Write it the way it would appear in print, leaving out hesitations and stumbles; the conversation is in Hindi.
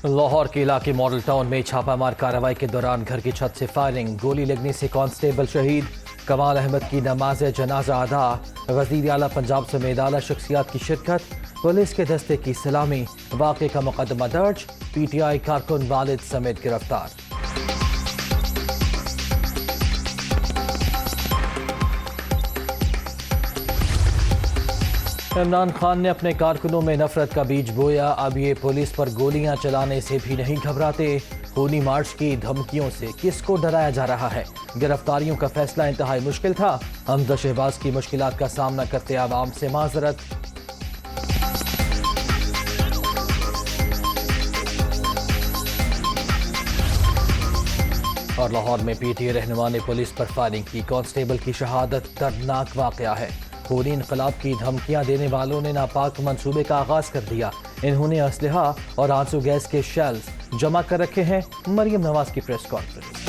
लाहौर के इलाके मॉडल टाउन में छापामार कार्रवाई के दौरान घर की छत से फायरिंग, गोली लगने से कांस्टेबल शहीद। कमाल अहमद की नमाज जनाजा अदा, वज़ीर आला पंजाब समेत आला शख्सियात की शिरकत। पुलिस के दस्ते की सलामी, वाक़े का मुकदमा दर्ज। PTI कारकुन वालिद समेत गिरफ्तार। इमरान खान ने अपने कारकुनों में नफरत का बीज बोया, अब ये पुलिस पर गोलियां चलाने से भी नहीं घबराते। खूनी मार्च की धमकियों से किसको डराया जा रहा है? गिरफ्तारियों का फैसला इंतहाई मुश्किल था। हमजा शहबाज की मुश्किलात का सामना करते आवाम से माजरत। और लाहौर में PTA रहनुमा ने पुलिस पर फायरिंग की, कांस्टेबल की शहादत दर्दनाक वाकया है। खूनी इनकलाब की धमकियां देने वालों ने नापाक मंसूबे का आगाज कर दिया। इन्होंने असलहा और आंसू गैस के शेल्स जमा कर रखे हैं। मरियम नवाज की प्रेस कॉन्फ्रेंस।